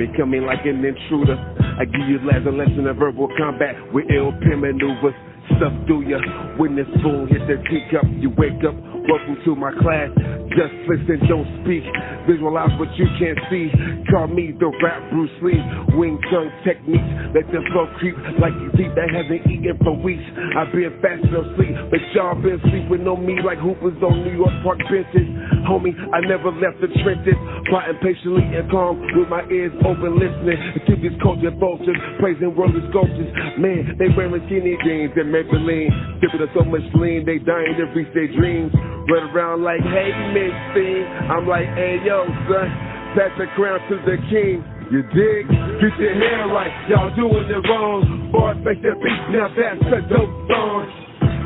me coming like an intruder. I give you last a lesson of verbal combat with ill pin maneuvers. Stuff through ya. When the spoon hits the teacup, you wake up. Welcome to my class. Just listen, don't speak. Visualize what you can't see. Call me the rap Bruce Lee. Wing tongue techniques. Let the flow creep like you deep that hasn't eaten for weeks. I've been fast no sleep, but y'all been sleeping on me like hoopers on New York Park benches. Homie, I never left the trenches. Plotting patiently and calm with my ears open listening to these culture vultures, praising worldly sculptures. Man, they wearing skinny jeans and Maybelline. Sipping up so much lean, they dying to reach their dreams. Run around like, hey, Miss Thing. I'm like, hey, yo, son, pass the crown to the king. You dig? Get your hair right, y'all doing it wrong. Boys make the beat, now that's a dope song.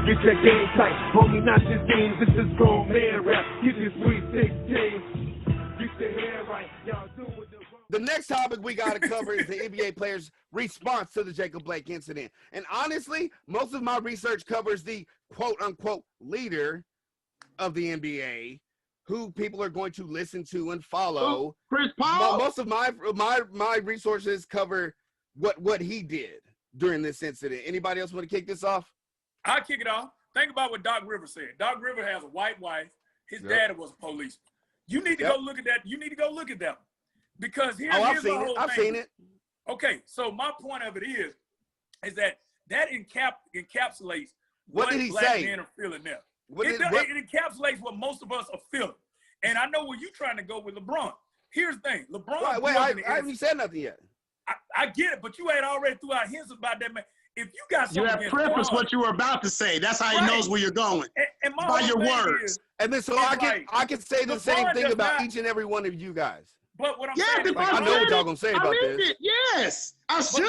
Get your game tight, homie, not your team. This is grown man rap. Get your sweet 16. Get your hair right, y'all doing it wrong. The next topic we got to cover is the NBA players' response to the Jacob Blake incident. And honestly, most of my research covers the quote-unquote leader of the NBA, who people are going to listen to and follow. Chris Paul. Most of my resources cover what he did during this incident. Anybody else want to kick this off? I'll kick it off. Think about what Doc Rivers said. Doc Rivers has a white wife. His daddy was a policeman. You need to go look at that. You need to go look at that. Because here's the whole thing. I've seen it. Okay, so my point of it is that encapsulates what did he say? Men are feeling now. It encapsulates what most of us are feeling. And I know where you're trying to go with LeBron. Here's the thing. LeBron. Wait, I haven't said nothing yet. I get it, but you had already threw out hints about that, man. If you got something, you have prefaced what you were about to say. That's how he knows where you're going. And by your words. And then so I can say the same thing about each and every one of you guys. But what I'm saying, I know what y'all gonna say about this. Yes, I should.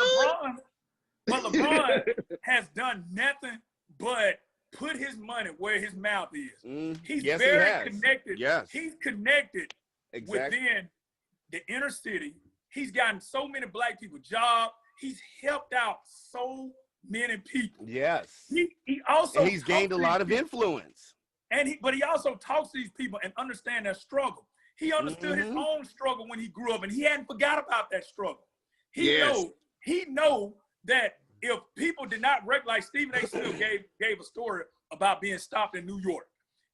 But LeBron has done nothing but put his money where his mouth is. He's very connected. Yes. He's connected within the inner city. He's gotten so many black people jobs. He's helped out so many people. Yes. He also he's gained a lot of influence. But he also talks to these people and understands their struggle. He understood his own struggle when he grew up, and he hadn't forgot about that struggle. He know that if people did not like Stephen A. still gave a story about being stopped in New York,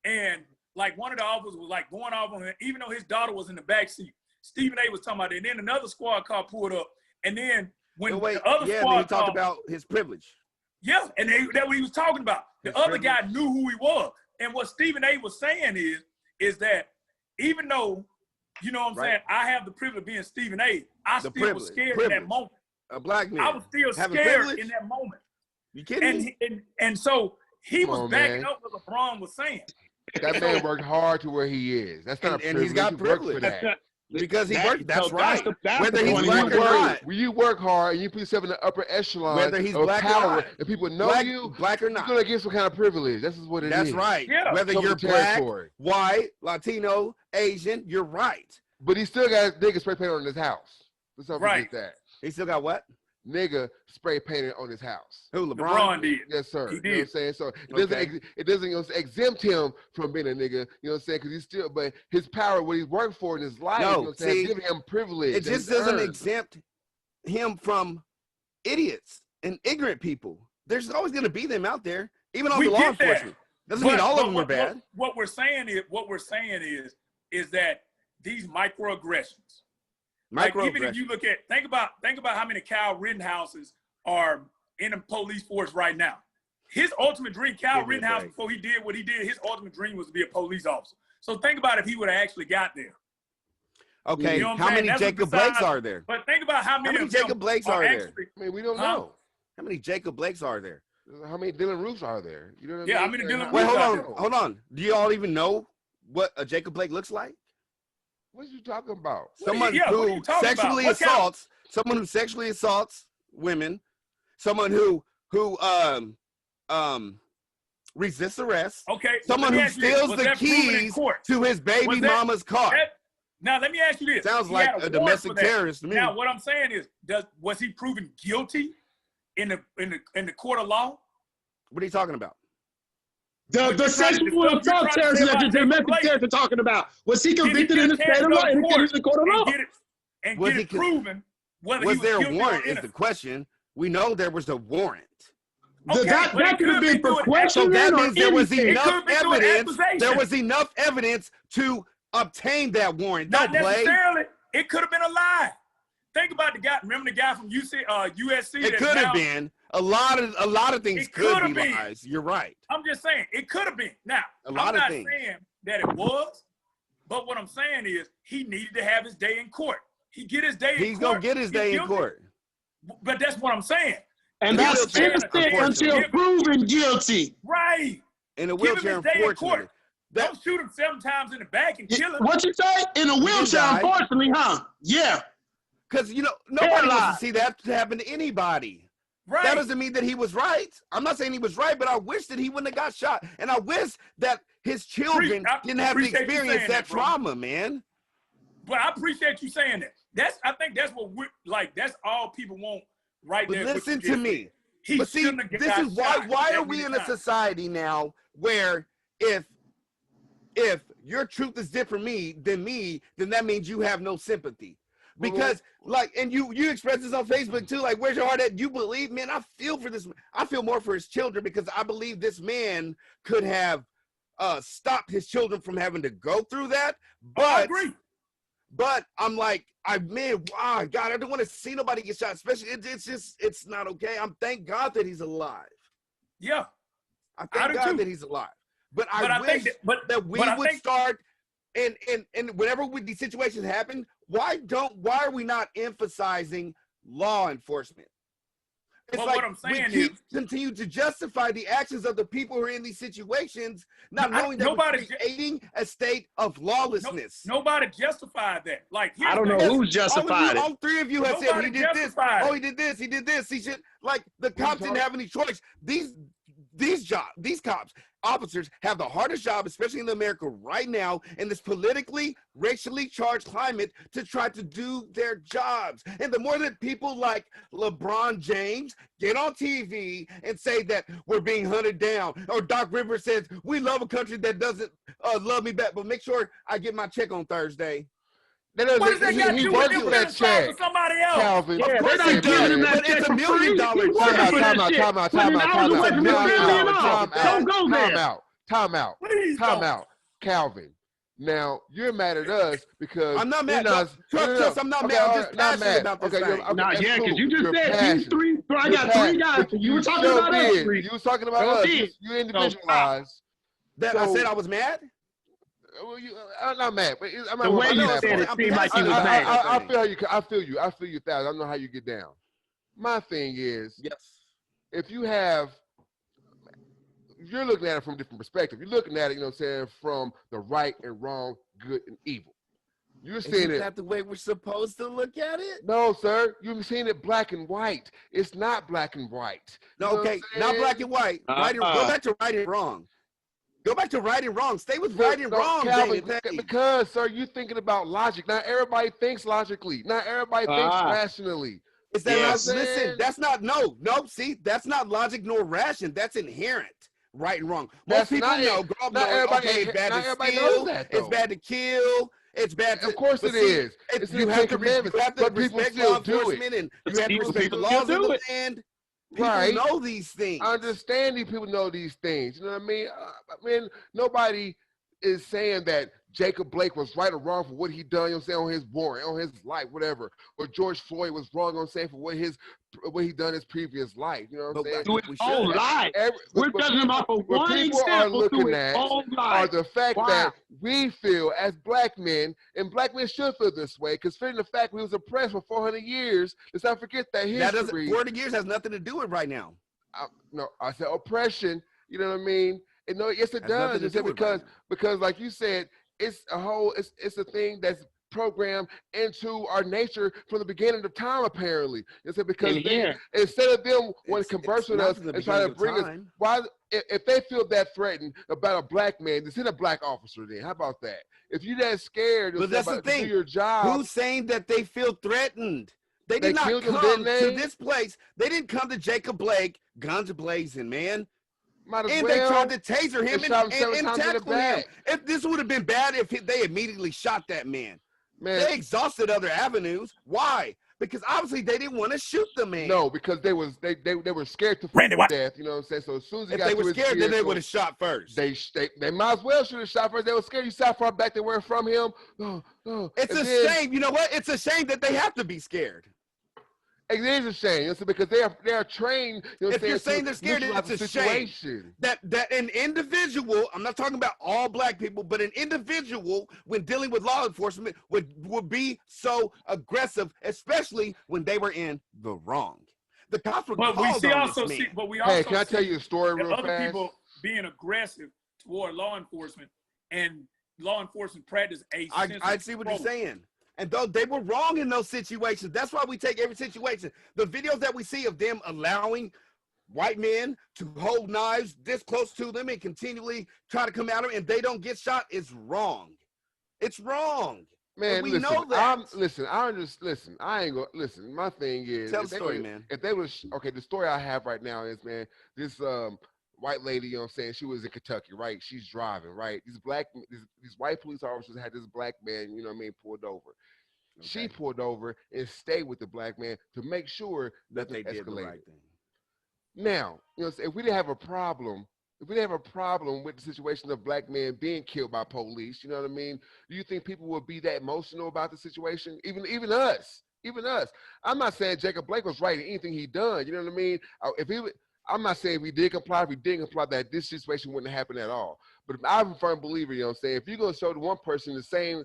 and like one of the officers was like going off on him, even though his daughter was in the back seat. Stephen A. was talking about it, and then another squad car pulled up, and then when the other squad he talked about his privilege. Yeah, and that's what he was talking about. The other guy knew who he was, and what Stephen A. was saying is that even though, you know what I'm saying, I have the privilege of being Stephen A., I still was scared in that moment. A black man. I was still scared in that moment. You kidding me? And so he was backing up what LeBron was saying. That man worked hard to where he is. That's not a privilege. And he's got privilege. For that. Because he worked. That's right. That's whether he's black or not. When you work hard and you put yourself in the upper echelon whether he's of black power, or not, and people know you, black or not, you're gonna get some kind of privilege. This is what it is. That's right. Yeah. Whether you're black, white, Latino, Asian, you're right. But he still got nigga spray painted on his house. Let's not forget that. He still got what? Nigga spray painted on his house. Who, LeBron did? Yes, sir. He did. You know what I'm saying? So it doesn't exempt him from being a nigga, you know what I'm saying? Because he's still, but his power, what he's worked for in his life, you know what I'm saying, giving him privilege. It just doesn't exempt him from idiots and ignorant people. There's always going to be them out there, even on the law enforcement. Doesn't mean all of them are bad. What we're saying is that these microaggressions. Like even if you look at think about how many Kyle Rittenhouses are in the police force right now. His ultimate dream, Kyle Rittenhouse, before he did what he did, his ultimate dream was to be a police officer. So think about if he would have actually got there. Okay, you know how many Jacob Blakes are there? But think about how many Jacob Blakes are there? I mean, we don't know. How many Jacob Blakes are there? How many Dylan Roofs are there? You know what I mean? Yeah, how many Dylan Roofs? Wait, hold on. Do you all even know what a Jacob Blake looks like? What are you talking about? Someone who sexually assaults, someone who sexually assaults women, someone who resists arrest. Okay. Someone who steals the keys to his baby mama's car. Now let me ask you this. Sounds like a domestic terrorist to me. Now what I'm saying is, was he proven guilty in the court of law? What are you talking about? The sexual assault terrorism that the domestic terrorists are talking about. Was he convicted in the state of law? In the court of law? and get it proven whether he was there a guilty warrant or is the question. We know there was a warrant. Okay, that could have been for questioning. So that means there was anything. enough evidence. There was enough evidence to obtain that warrant. Not necessarily. It could have been a lie. Think about the guy. Remember the guy from USC? It could have been. A lot of things could be lies. You're right. I'm just saying it could have been. Now, I'm not saying that it was, but what I'm saying is he needed to have his day in court. He get his day in court. He's gonna get his day in court. But that's what I'm saying. And that's innocent until proven guilty. Right. In a wheelchair, unfortunately. Don't shoot him 7 times in the back and kill him. What you say? In a wheelchair, unfortunately, huh? Yeah. Because, nobody wants to see that happen to anybody. Right. That doesn't mean that he was right. I'm not saying he was right, but I wish that he wouldn't have got shot. And I wish that his children didn't have to experience that trauma, man. But I appreciate you saying that. I think that's what that's all people want right there. But listen to me. But see, this is why are we in a society now where if your truth is different than me, then that means you have no sympathy. Because and you express this on Facebook too, like, where's your heart at? You believe, man, I feel for this. I feel more for his children because I believe this man could have stopped his children from having to go through that. But I agree. But I'm like, God, I don't want to see nobody get shot, especially it's not okay. Thank God that he's alive. Yeah. I thank God that he's alive. But I wish that we would start and whenever these situations happen, why are we not emphasizing law enforcement? It's like what I'm saying we continue to justify the actions of the people who are in these situations, not knowing that we're creating a state of lawlessness. Nobody justified that. Like, I don't know who justified it. All 3 of you have said he did this. Oh, he did this. He did this. He should. Like, the cops didn't have any choice. These cops, officers have the hardest job, especially in America right now, in this politically, racially charged climate, to try to do their jobs. And the more that people like LeBron James get on TV and say that we're being hunted down, or Doc Rivers says, we love a country that doesn't love me back, but make sure I get my check on Thursday. What does that got to do with him that check for somebody else? Calvin, yeah, they're not giving him that check for free. Time out. Calvin. Now, you're mad at us because I'm not mad. Trust, I'm not mad. I'm just passionate about this thing. Because you just said these 3. So I got 3 guys. You were talking about us. You were talking about us. You individualized. I said I was mad? Well, I'm not mad, but the way you said it seemed like you was mad. I feel you. I feel you 1,000. I know how you get down. My thing is, if you're looking at it from a different perspective. You're looking at it, from the right and wrong, good and evil. You're seeing it. Is that the way we're supposed to look at it? No, sir. You're seeing it black and white. It's not black and white. No, okay, not black and white. Go back to right and wrong. Go back to right and wrong. Stay with right and wrong, Calvin, because, sir, you're thinking about logic. Not everybody thinks logically. Not everybody thinks rationally. Is that listen, that's not see, that's not logic nor ration. That's inherent. Right and wrong. Most people know. It's bad to steal. It's bad to kill. It's bad to. Of course it is. You have to respect law enforcement and you have to respect the laws of the land. People know these things. I understand these people know these things. You know what I mean? Nobody is saying that Jacob Blake was right or wrong for what he done, on his warrant, on his life, whatever. Or George Floyd was wrong for what he done his previous life. You know what I'm saying? To his own life. We're judging him off of one example to his own life. Are the fact that we feel as black men, and black men should feel this way, considering the fact we was oppressed for 400 years. Let's not forget that history. 400 years has nothing to do with right now. No, I said oppression. You know what I mean? And no, yes, it does. It's because, like you said, it's a thing that's programmed into our nature from the beginning of time, apparently. It's because instead of them want to converse with us and try to bring us, if they feel that threatened about a black man, then send a black officer then. How about that? If you're that scared to do your job. Who's saying that they feel threatened? They did not come to this place. They didn't come to Jacob Blake, guns blazing, man. And they tried to taser him and tackle him. If this would have been bad if they immediately shot that man. Man, they exhausted other avenues. Why? Because obviously they didn't want to shoot the man. No, because they were scared to death. You know what I'm saying? So as soon as he got they to were his scared, vehicle, then they would have shot first. They might as well should have shot first. They were scared. You saw how far back they were from him. It's a shame. You know what? It's a shame that they have to be scared. It is a shame. It's because they are trained. You know if you're saying they're scared, it's a shame that an individual, I'm not talking about all black people, but an individual when dealing with law enforcement would be so aggressive, especially when they were in the wrong. The cops were but called we on also this see, man. but we also hey, can I tell you a story real other fast? People being aggressive toward law enforcement, and law enforcement practice I see what you're saying. And though they were wrong in those situations, that's why we take every situation. The videos that we see of them allowing white men to hold knives this close to them and continually try to come at them and they don't get shot is wrong. It's wrong. Man, and we listen, know that. I ain't gonna listen. My thing is, tell the story, man. If they was okay, the story I have right now is, man, this white lady, you know what I'm saying, she was in Kentucky, right? She's driving, right? These white police officers had this black man, you know what I mean, pulled over. Okay. She pulled over and stayed with the black man to make sure that they did the right thing. Now, you know, if we didn't have a problem with the situation of black men being killed by police, you know what I mean? Do you think people would be that emotional about the situation? Even us. I'm not saying Jacob Blake was right in anything he done. You know what I mean? I'm not saying if he did comply, that this situation wouldn't happen at all. But I'm a firm believer, you know what I'm saying? If you're going to show the one person the same,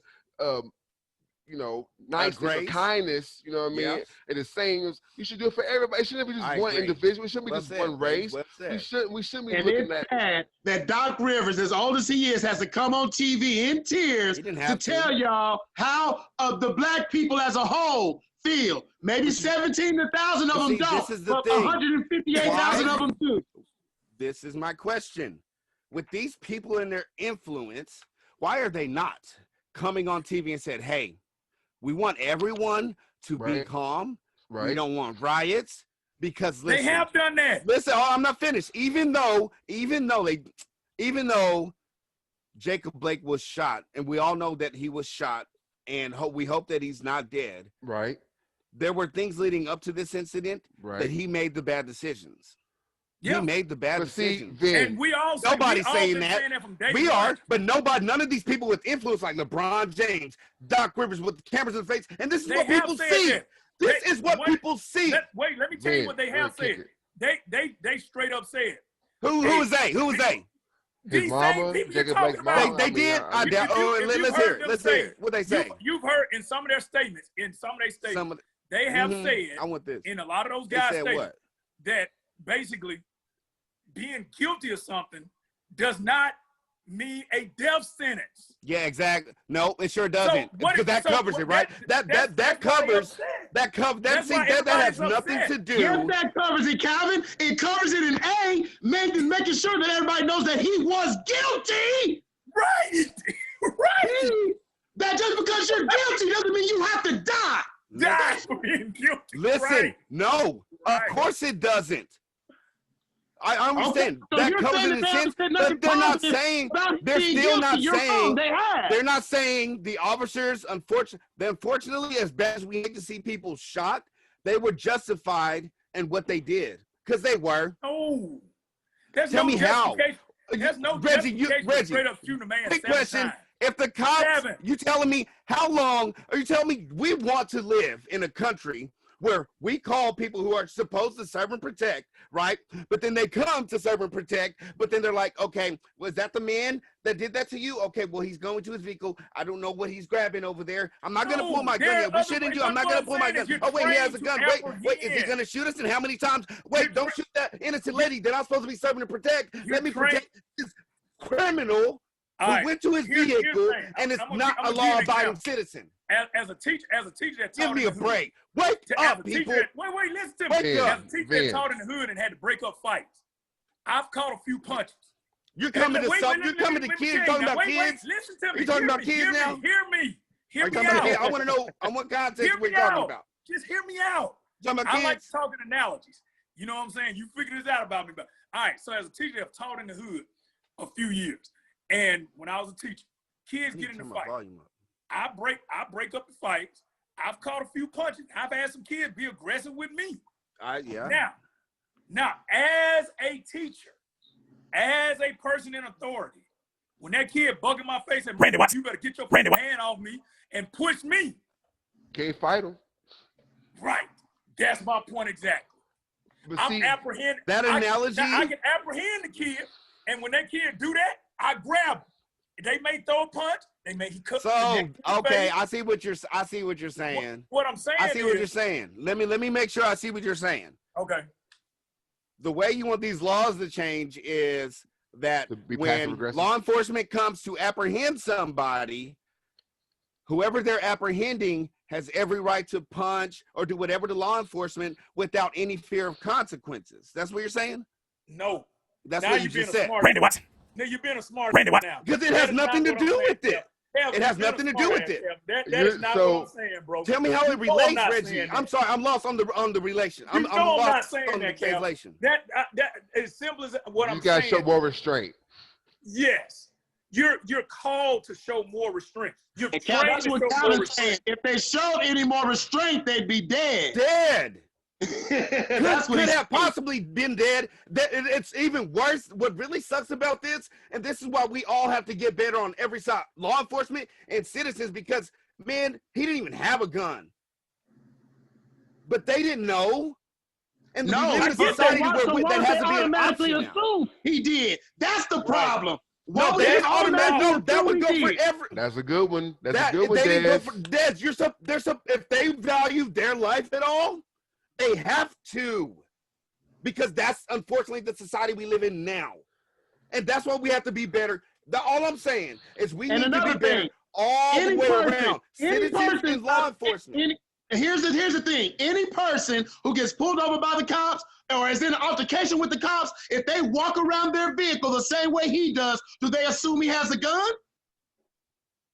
you know, niceness or kindness, you know what I mean? And the same, you should do it for everybody. It shouldn't be just one individual. It shouldn't be just one race. We shouldn't be looking at sad that Doc Rivers, as old as he is, has to come on TV in tears to tell y'all how the black people as a whole feel. Maybe 17,000 of them don't, but 158,000 of them do. This is my question. With these people and their influence, why are they not coming on TV and said, hey, we want everyone to be calm. We don't want riots because listen, they have done that. Listen, I'm not finished. Even though Jacob Blake was shot, and we all know that he was shot, and we hope that he's not dead. Right. There were things leading up to this incident that he made the bad decisions. He made the bad decisions. And we all nobody's saying that. We are, but none of these people with influence like LeBron James, Doc Rivers with the cameras in the face, and this is what people see. This is what people see. Wait, let me tell you what they have said. They straight up said. Who is they? Who is they? His mama, Jacob Blake's mama. They did. Let's hear it. What they say? You've heard in some of their statements. They have said. I want this. In a lot of those guys' statements that basically being guilty of something does not mean a death sentence. Yeah, exactly. No, it sure doesn't. Because that covers it, right? That covers. That has nothing to do. Yes, that covers it, Calvin. It covers it in A, making sure that everybody knows that he was guilty. Right. Right. That just because you're guilty doesn't mean you have to die. Die for being guilty. Listen, no, of course it doesn't. I understand that covers it in a sense, but they're not saying, they're still not saying, they're not saying the officers, unfortunately, as bad as we hate to see people shot, they were justified in what they did, because they were. Oh, tell me how. There's no Reggie, straight up shooting a man. Big question. If the cops, you telling me how long, are you telling me we want to live in a country where we call people who are supposed to serve and protect, right? But then they come to serve and protect, but then they're like, okay, was that the man that did that to you? Okay, well, he's going to his vehicle. I don't know what he's grabbing over there. I'm not going to pull my gun yet. We shouldn't do. I'm not going to pull my gun. Oh, wait, he has a gun. Wait, is he going to shoot us? And how many times? Wait, don't shoot that innocent lady that I'm supposed to be serving to protect. Let me protect this criminal who went to his vehicle and is not a law-abiding citizen. As a teacher that taught give me a break. Wake up, people. Wait, listen to me. As a teacher that taught in the hood and had to break up fights, I've caught a few punches. You're coming to something. You're coming to kids. Talking about kids. Listen to me. You talking about kids now? Hear me. Hear me out. I want to know on what context we're talking about. Just hear me out. I like talking analogies. You know what I'm saying? You figure this out about me. But all right. So as a teacher, I've taught in the hood a few years. And when I was a teacher, kids get in the fight. I break up the fights. I've caught a few punches. I've had some kids be aggressive with me. Yeah. Now, as a teacher, as a person in authority, when that kid bugging my face and Randy, you better get your hand off me and push me. Can't fight him. Right. That's my point exactly. But I'm see, apprehending. That analogy. I can apprehend the kid, and when that kid do that, I grab him. They may throw a punch. They may cut. So okay, I see what you're saying. What I'm saying. I see what you're saying. Let me make sure I see what you're saying. Okay. The way you want these laws to change is that when law enforcement comes to apprehend somebody, whoever they're apprehending has every right to punch or do whatever to law enforcement without any fear of consequences. That's what you're saying? No. That's what you just said. Randy Watson. No, you're being a smart now. Because it has nothing to do with it. It has nothing to do with it. That is not what I'm saying, bro. Tell me how it relates, Reggie. I'm sorry, I'm lost on the relation. I'm lost on the translation. That as simple as what I'm saying. You gotta show more restraint. Yes. You're called to show more restraint. You're trained that's what Calvin's saying. If they showed any more restraint, they'd be dead. Dead. That's what could have possibly been dead. It's even worse. What really sucks about this, and this is why we all have to get better on every side, law enforcement and citizens, because man, he didn't even have a gun, but they didn't know. And no, in a society where that has to be an option now. He did. That's the problem. No, they automatically. No, that would go for every. That's a good one. That's a good one, Des. If they value their life at all, they have to, because that's unfortunately the society we live in now, and that's why we have to be better. All I'm saying is we need to be better all the way around. Citizens and law enforcement. Here's the thing: any person who gets pulled over by the cops or is in an altercation with the cops, if they walk around their vehicle the same way he does, do they assume he has a gun?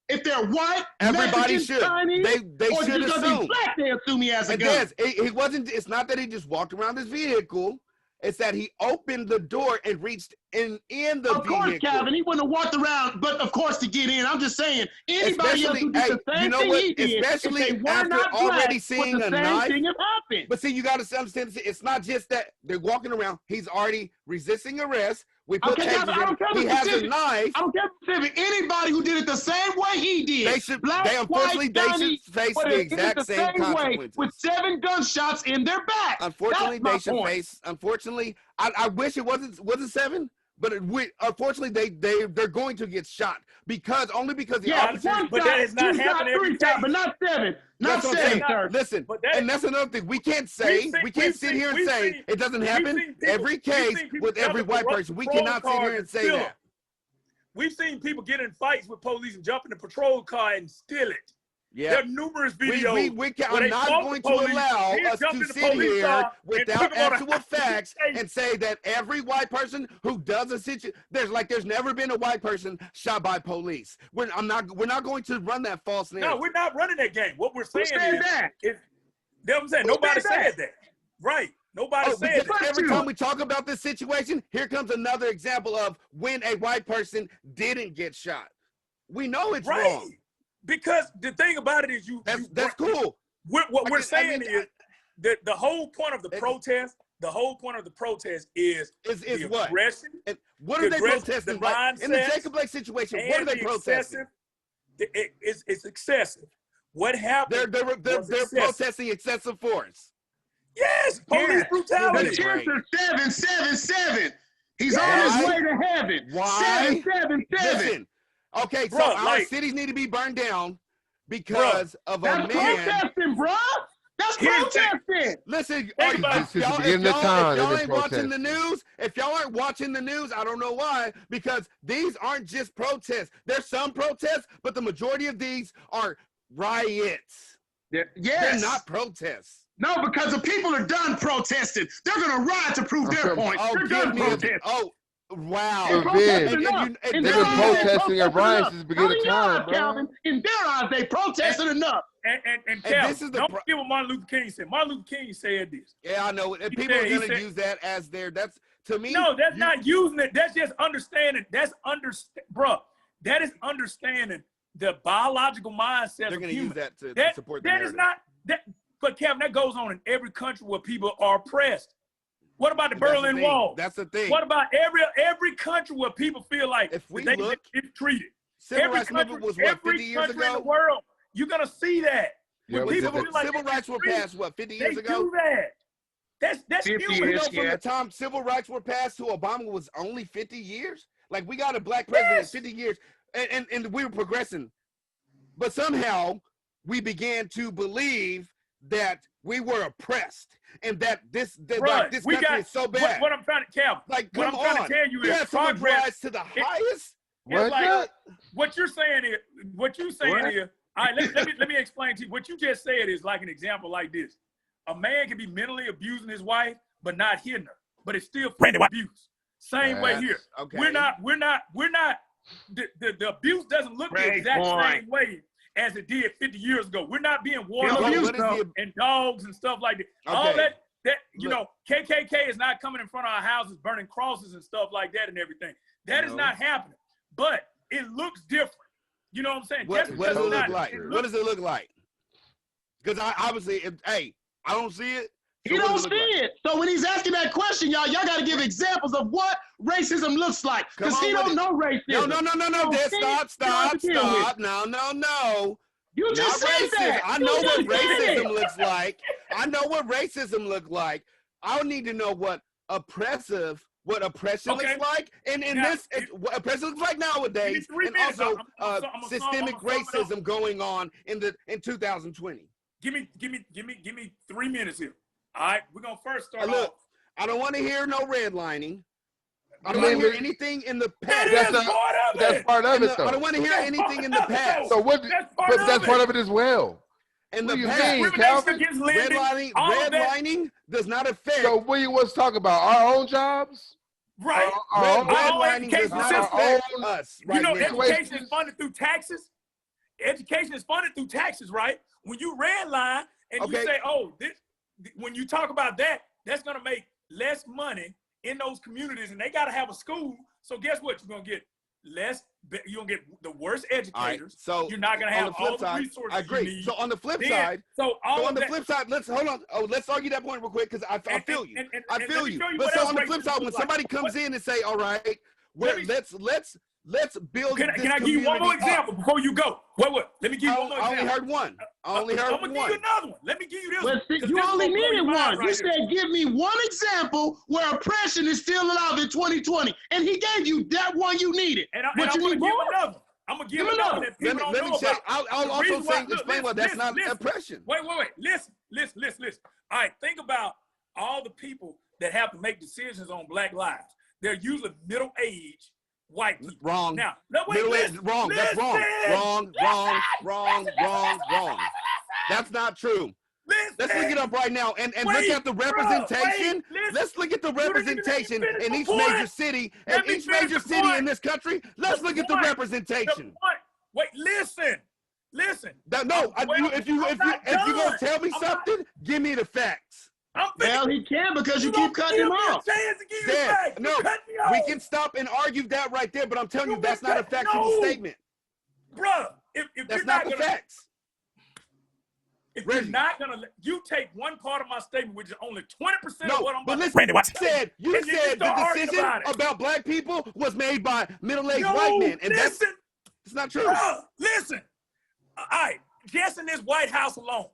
If they're white, everybody Mexican, should. Chinese, They or should just assume. He's black, they assume he has a gun. He wasn't. It's not that he just walked around his vehicle. It's that he opened the door and reached in the vehicle. Of course, Calvin, he wouldn't have walked around, but of course to get in. I'm just saying, anybody else who did the same thing he did, especially if they were after not already black, seeing the a same knife. thing have happened. But see, you got to understand, it's not just that they're walking around. He's already resisting arrest. We put tasers in. He has a knife. I don't care specific. Anybody who did it the same way he did, they should. Black, they unfortunately white, they Johnny, should face the exact same consequences. With 7 gunshots in their back. Unfortunately, they should face. Unfortunately, I wish it wasn't 7, but unfortunately they're going to get shot because the officers. But that is not happening every day. But not 7. Not 7, sir. Listen, and that's another thing. We can't say, we can't sit here and say it doesn't happen every case with every white person. We cannot sit here and say that. We've seen people get in fights with police and jump in the patrol car and steal it. Yeah. There are numerous videos. I'm not going to allow us to sit here without actual facts and say that every white person who does a situation, there's never been a white person shot by police. We're not going to run that false narrative. No, we're not running that game. What we're saying is what I'm saying. Nobody said that. Right. Nobody said that. Every time we talk about this situation, here comes another example of when a white person didn't get shot. We know it's wrong. Because the thing about it is that's cool. What we're saying is that the whole point of the protest, is the what? Aggression. And what are they protesting? In the Jacob Blake situation, what are they protesting? It's excessive. What happened? They're protesting excessive force. Yes, police brutality. The chance is 777. He's on his way to heaven. Why? 777. Listen. Okay, so our cities need to be burned down because of a man. That's protesting, bro. That's protesting. Listen, if y'all ain't watching the news, I don't know why, because these aren't just protests. There's some protests, but the majority of these are riots. Yes. They're not protests. No, because the people are done protesting. They're going to riot to prove their point. They're done protesting. Wow. They've been protesting at riots since the beginning of time, bro. Calvin, in their eyes, they protested enough. And Calvin, don't forget what Martin Luther King said. Martin Luther King said this. Yeah, I know. And people are going to use that as that's to me. No, that's not using it. That's just understanding. Bro, that is understanding the biological mindset they're going to use that to support the that narrative. Is not that. But Kevin, that goes on in every country where people are oppressed. What about the Berlin Wall? That's the thing. What about every country where people feel like if we they look, get treated? Civil rights movement was what, 50 years ago? In the world, you're gonna see that. Yeah, civil rights were passed what, 50 years ago? They do that. That's 50 human. years, From the time civil rights were passed to Obama was only 50 years. Like we got a black president 50 years, and we were progressing, but somehow we began to believe that we were oppressed and that this country is so bad. What I'm trying to, Calvin, like, what I'm trying to tell you is progress to the highest. What you're saying is, all right, let me explain to you. What you just said is like an example like this. A man can be mentally abusing his wife, but not hitting her, but it's still abuse. Same way here. Okay. We're not, the abuse doesn't look the exact same way as it did 50 years ago. We're not being warned and dogs and stuff like that. Okay. All that you know, KKK is not coming in front of our houses, burning crosses and stuff like that and everything. That is not happening. But it looks different. You know what I'm saying? What does it look like? What does it look like? Because I obviously, I don't see it. He don't see it. So when he's asking that question, y'all got to give examples of what racism looks like. Because he don't know racism. No. Stop. No. You just said that. I know what racism looks like. I know what racism looks like. I need to know what oppression looks like. And what oppression looks like nowadays. And also systemic racism going on in 2020. Give me 3 minutes here. All right, we're gonna first start off. I don't want to hear no redlining. I don't want to hear anything in the past. That's part of it, though. I don't want to hear anything in the past. So what? That's part of it as well. In the past, Calvin? redlining does not affect. So what you want to talk about? Our own jobs? Right. Redlining does not affect us. You know, education is funded through taxes. Education is funded through taxes, right? When you redline and you say, "Oh, this," when you talk about that, that's going to make less money in those communities, and they got to have a school. So guess what? You're going to get less. You're going to get the worst educators. Right, so you're not going to have all the resources. I agree. You need. So on the flip side, let's hold on. Oh, let's argue that point real quick because I feel you. I feel you. But so on the flip side, when somebody comes in and say, "All right, let's build." Can I give you one more example before you go? Wait. Let me give you one more example. I only heard one. I'm gonna give you another one. Let me give you this one. You only needed one. You said, give me one example where oppression is still alive in 2020. And he gave you that one you needed. And I'm gonna give another. I'm gonna give another that people don't know about. I'll also explain why that's not oppression. Wait. Listen. All right, think about all the people that have to make decisions on Black lives. They're usually middle-aged white people. Wrong. Now, wrong. That's wrong. Wrong. That's not true. Let's look it up right now and look at the representation. Let's look at the representation in each major city and each major city in this country. Let's look at the representation. Wait, listen. If you're gonna tell me something, give me the facts. Well, he can because you keep cutting him off. We can stop and argue that right there, but I'm telling you that's not a factual statement. Bruh, if that's not the facts. If you're not gonna you take one part of my statement, which is only 20% of what I'm about to say. You said the decision about Black people was made by middle-aged white men, and that's not true. Listen. All right, just in this White House alone.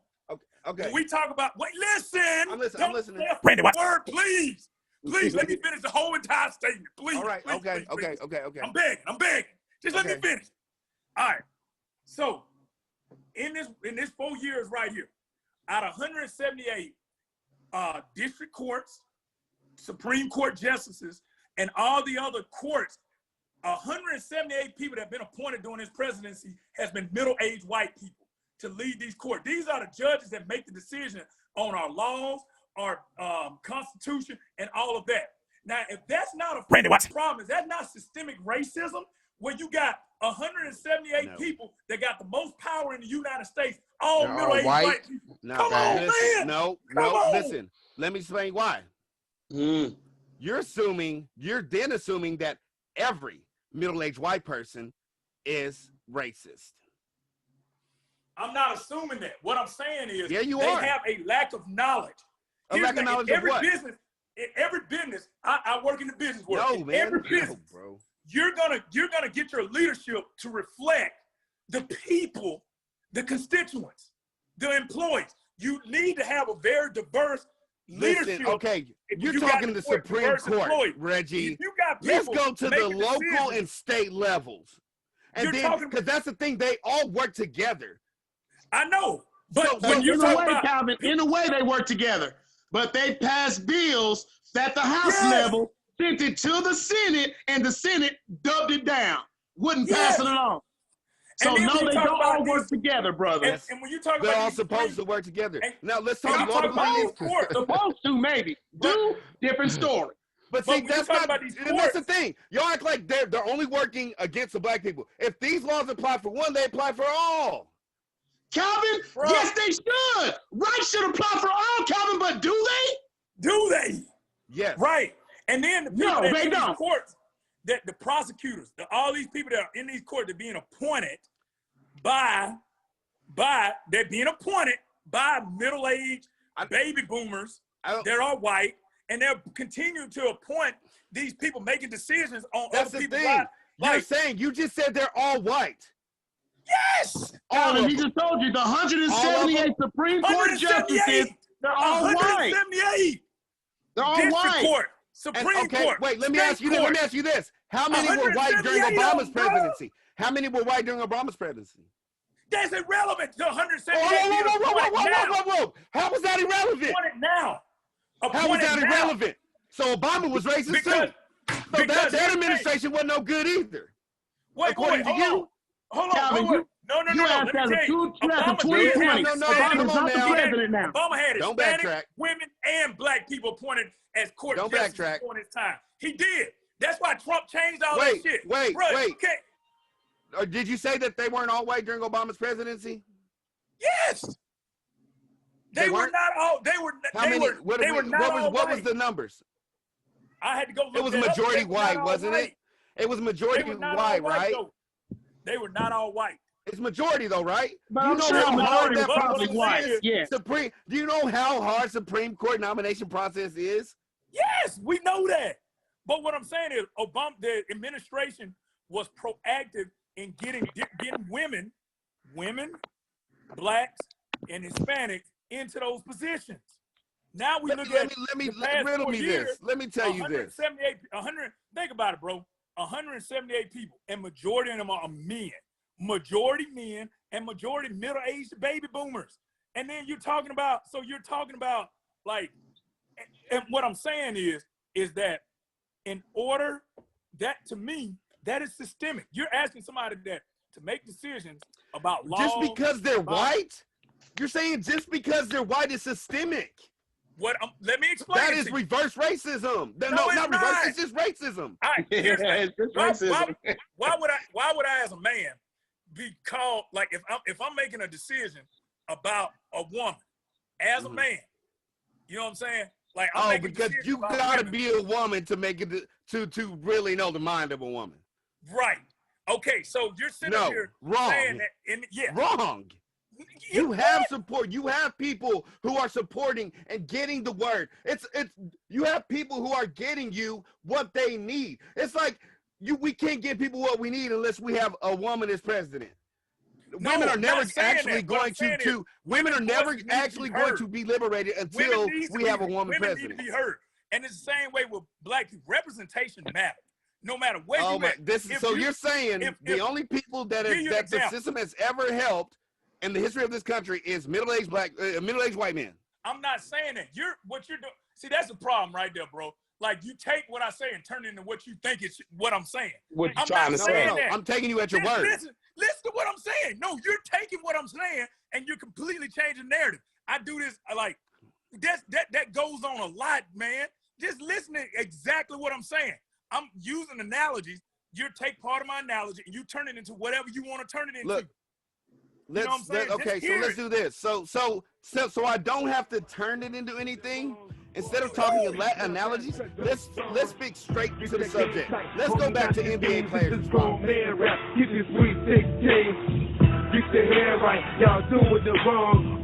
Okay. When we talk about listen. I'm listening. Word, please. Please let me finish the whole entire statement. Please. All right. Please. Okay. I'm begging. Just let me finish. All right. So in this 4 years right here, out of 178 district courts, Supreme Court justices, and all the other courts, 178 people that have been appointed during this presidency has been middle-aged white people to lead these courts. These are the judges that make the decision on our laws, our Constitution, and all of that. Now, if that's not a problem, is that not systemic racism, where you got 178 people that got the most power in the United States, all middle-aged white people? Come on, man. No, listen. Let me explain why. You're then assuming that every middle-aged white person is racist. I'm not assuming that. What I'm saying is, yeah, you they are. have a lack of knowledge. A lack of knowledge of what? Every business, I work in the business world. Yo, man. Every business, bro. You're gonna get your leadership to reflect the people, the constituents, the employees. You need to have a very diverse leadership. Okay, you're talking to the Supreme Court, Reggie. You got Let's go to the local and state levels. And then, because that's the thing, they all work together. I know. But when you're talking about, Calvin, in a way they work together. But they passed bills at the House level, sent it to the Senate, and the Senate dubbed it down. Wouldn't pass it along. So no, they don't all work together, brother. And when you talk they're about all supposed to work together. Now let's talk about supposed to maybe do different story. But see, that's not. And that's the thing. Y'all act like they're only working against the black people. If these laws apply for one, they apply for all. Calvin, yes, they should. Rights should apply for all, Calvin. But do they? Do they? Yes. Right. And then the people that in these courts, that the prosecutors, all these people that are in these courts, they're being appointed by middle-aged baby boomers. They're all white, and they're continuing to appoint these people making decisions on other people's lives. You're saying, you just said they're all white. Yes. He just told you the 178 Supreme Court justices, they're all white. 178. They're all District white. Court, Supreme Court. Wait, let me ask you this. How many were white during Obama's presidency? How many were white during Obama's presidency? That's irrelevant to 178. Whoa. How was that irrelevant? Now. How was that irrelevant? So Obama was racist too. So that administration wasn't no good either. According to you. Hold on. No. Let me tell you. Obama had Hispanic women and black people appointed as court justices during his time. He did. That's why Trump changed all that shit. Wait. Or did you say that they weren't all white during Obama's presidency? Yes. They were not all. They were. What was the numbers? I had to go look. It was majority white, wasn't it? It was majority white, right? They were not all white. It's majority though, right? But you know how hard that probably white. Yeah. Do you know how hard Supreme Court nomination process is? Yes, we know that. But what I'm saying is, the administration was proactive in getting women, blacks, and Hispanics into those positions. Now we look at riddle me this. Let me tell you this. Think about it, bro. 178 people, and majority of them are men. Majority men and majority middle-aged baby boomers. And then you're talking about like, and what I'm saying is that in order, that to me, that is systemic. You're asking somebody that to make decisions about laws. Just because they're white? You're saying just because they're white is systemic. Let me explain. That is reverse racism. No, not reverse. It's just racism. All right, it's just racism. Why would I, as a man, be called like if I'm making a decision about a woman as a man? You know what I'm saying? Like, because you gotta be a woman to make it to really know the mind of a woman. Right. Okay. So you're sitting here saying that, wrong. You have support. You have people who are supporting and getting the word. You have people who are getting you what they need. It's like we can't give people what we need unless we have a woman as president. Women are never actually going to be liberated until we have a woman president. Women need to be heard. And it's the same way with black people. Representation matters. No matter where you at. You're saying the only people that the system has ever helped in the history of this country is middle-aged white men. I'm not saying that. What you're doing. See, that's the problem right there, bro. Like, you take what I say and turn it into what you think is what I'm saying. What you trying to say? That. I'm taking you at your word. Listen to what I'm saying. No, you're taking what I'm saying and you're completely changing the narrative. I do this like that goes on a lot, man. Just listen to exactly what I'm saying. I'm using analogies. You take part of my analogy and you turn it into whatever you want to turn it into. Look, let's do this. So I don't have to turn it into anything. Instead of talking analogies, let's speak straight to the subject. Let's go back to NBA players. This grown man rap, get this sweet 16. You the hair right. Y'all doing the wrong.